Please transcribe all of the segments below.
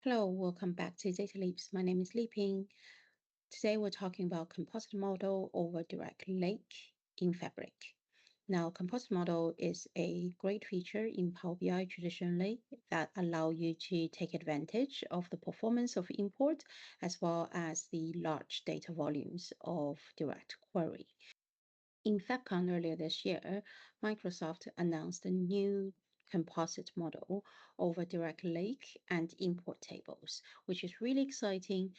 Hello, welcome back to Data Leaps. My name is Li Ping. Today we're talking about composite model over direct lake in Fabric. Now, composite model is a great feature in Power BI traditionally that allow you to take advantage of the performance of import as well as the large data volumes of direct query. In FabCon earlier this year, Microsoft announced a new composite model over direct lake and import tables, which is really exciting.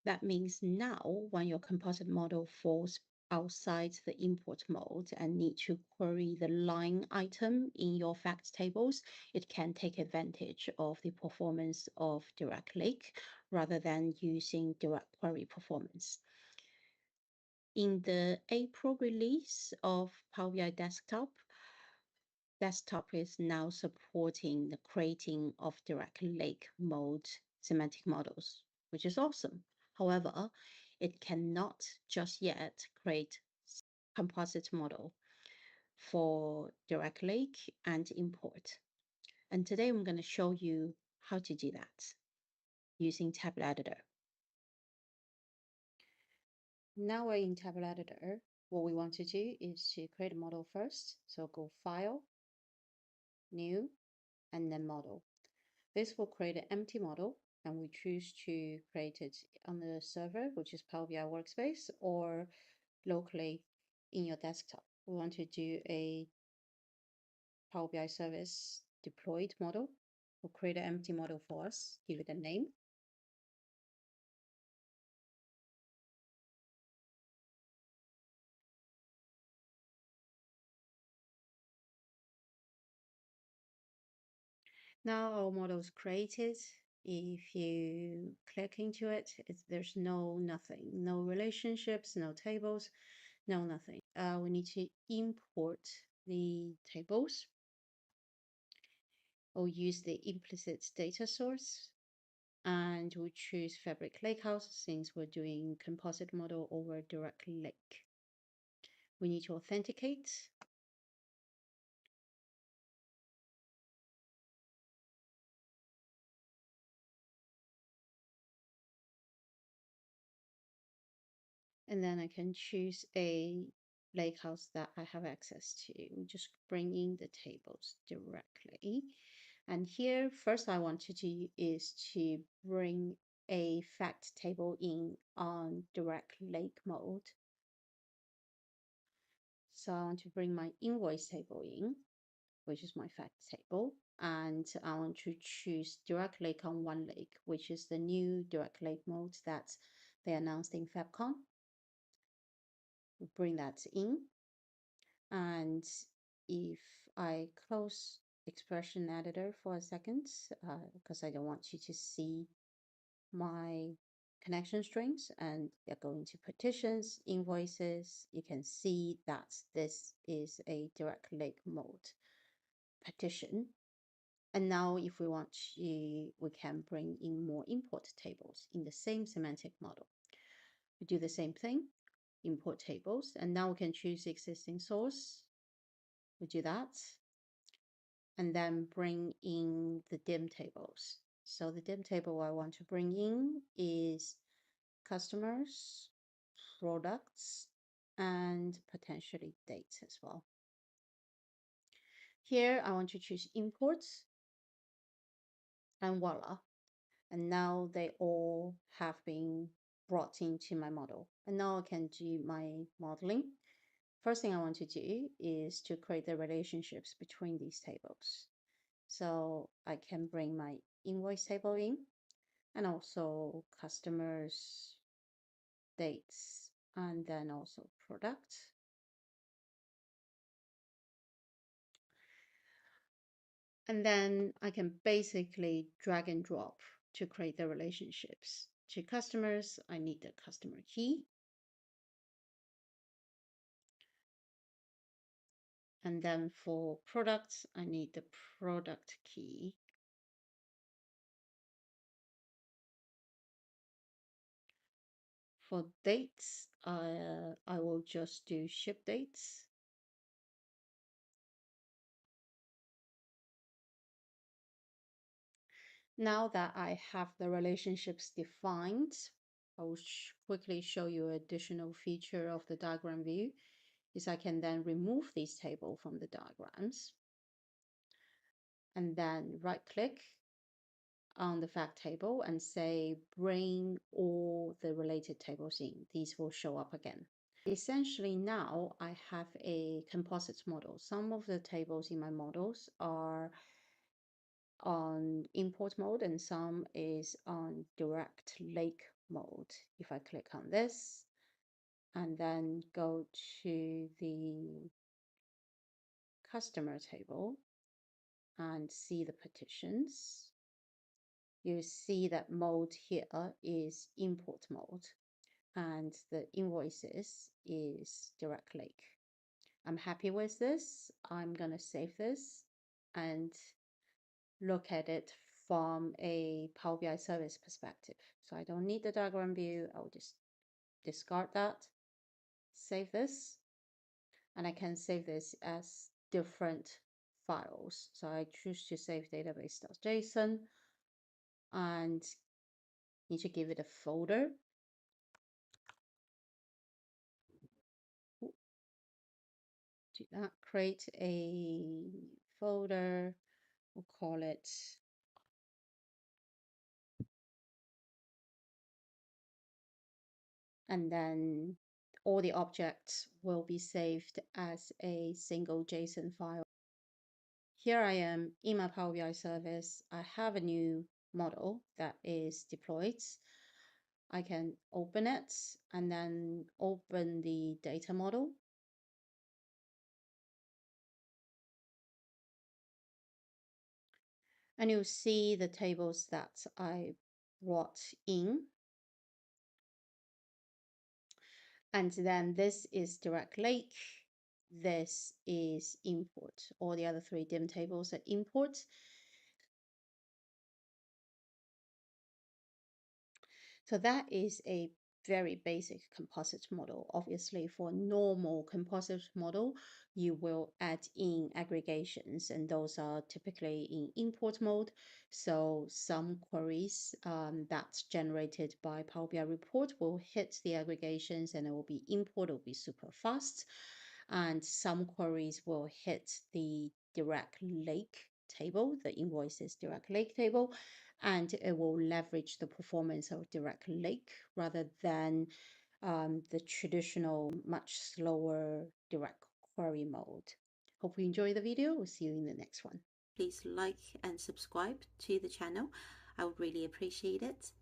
That means now when your composite model falls outside the import mode and need to query the line item in your fact tables, it can take advantage of the performance of direct lake rather than using direct query performance. In the April release of Power BI Desktop is now supporting the creating of direct lake mode semantic models, which is awesome. However, it cannot just yet create composite model for direct lake and import. And today I'm going to show you how to do that using Table Editor. Now we're in Table Editor. What we want to do is to create a model first. So go File, New, and then Model. This will create an empty model, and we choose to create it on the server, which is Power BI Workspace, or locally in your desktop. We want to do a Power BI service deployed model. We'll create an empty model for us, give it a name. Now our model is created. If you click into it, there's nothing, no relationships, no tables, no nothing. We need to import the tables or use the implicit data source. And we choose Fabric Lakehouse since we're doing composite model over direct lake. We need to authenticate. And then I can choose a lakehouse that I have access to. We just bring in the tables directly. And here, first I want to do is to bring a fact table in on direct lake mode. So I want to bring my invoice table in, which is my fact table. And I want to choose direct lake on one lake, which is the new direct lake mode that they announced in FabCon. We'll bring that in. And if I close expression editor for a second, because I don't want you to see my connection strings, and they're going to partitions, invoices, you can see that this is a direct lake mode partition. And now if we want to, we can bring in more import tables in the same semantic model. We do the same thing, import tables, and now we can choose existing source. We do that, and then bring in the dim tables. So the dim table I want to bring in is customers, products, and potentially dates as well. Here I want to choose imports, and voila. And now they all have been brought into my model. And now I can do my modeling. First thing I want to do is to create the relationships between these tables. So I can bring my invoice table in and also customers, dates, and then also product. And then I can basically drag and drop to create the relationships. To customers, I need the customer key. And then for products, I need the product key. For dates, I will just do ship dates. Now that I have the relationships defined, I'll quickly show you an additional feature of the diagram view is I can then remove this table from the diagrams and then right click on the fact table and say bring all the related tables in. These will show up again. Essentially now I have a composite model. Some of the tables in my models are on import mode and some is on direct lake mode. If I click on this and then go to the customer table and see the petitions, you see that mode here is import mode and the invoices is direct lake. I'm happy with this. I'm going to save this and look at it from a Power BI service perspective. So I don't need the diagram view. I'll just discard that, save this, and I can save this as different files. So I choose to save database.json and need to give it a folder. Do that, create a folder, we'll call it and then all the objects will be saved as a single JSON file. Here I am in my Power BI service. I have a new model that is deployed. I can open it and then open the data model. And you'll see the tables that I brought in. And then this is direct lake. This is import. All the other three dim tables are import. So that is a very basic composite model. Obviously, for normal composite model, you will add in aggregations, and those are typically in import mode. So some queries that's generated by Power BI report will hit the aggregations and it will be import, it will be super fast. And some queries will hit the direct lake table, the invoices direct lake table, and it will leverage the performance of direct lake rather than the traditional, much slower direct query mode. Hope you enjoy the video. We'll see you in the next one. Please like and subscribe to the channel. I would really appreciate it.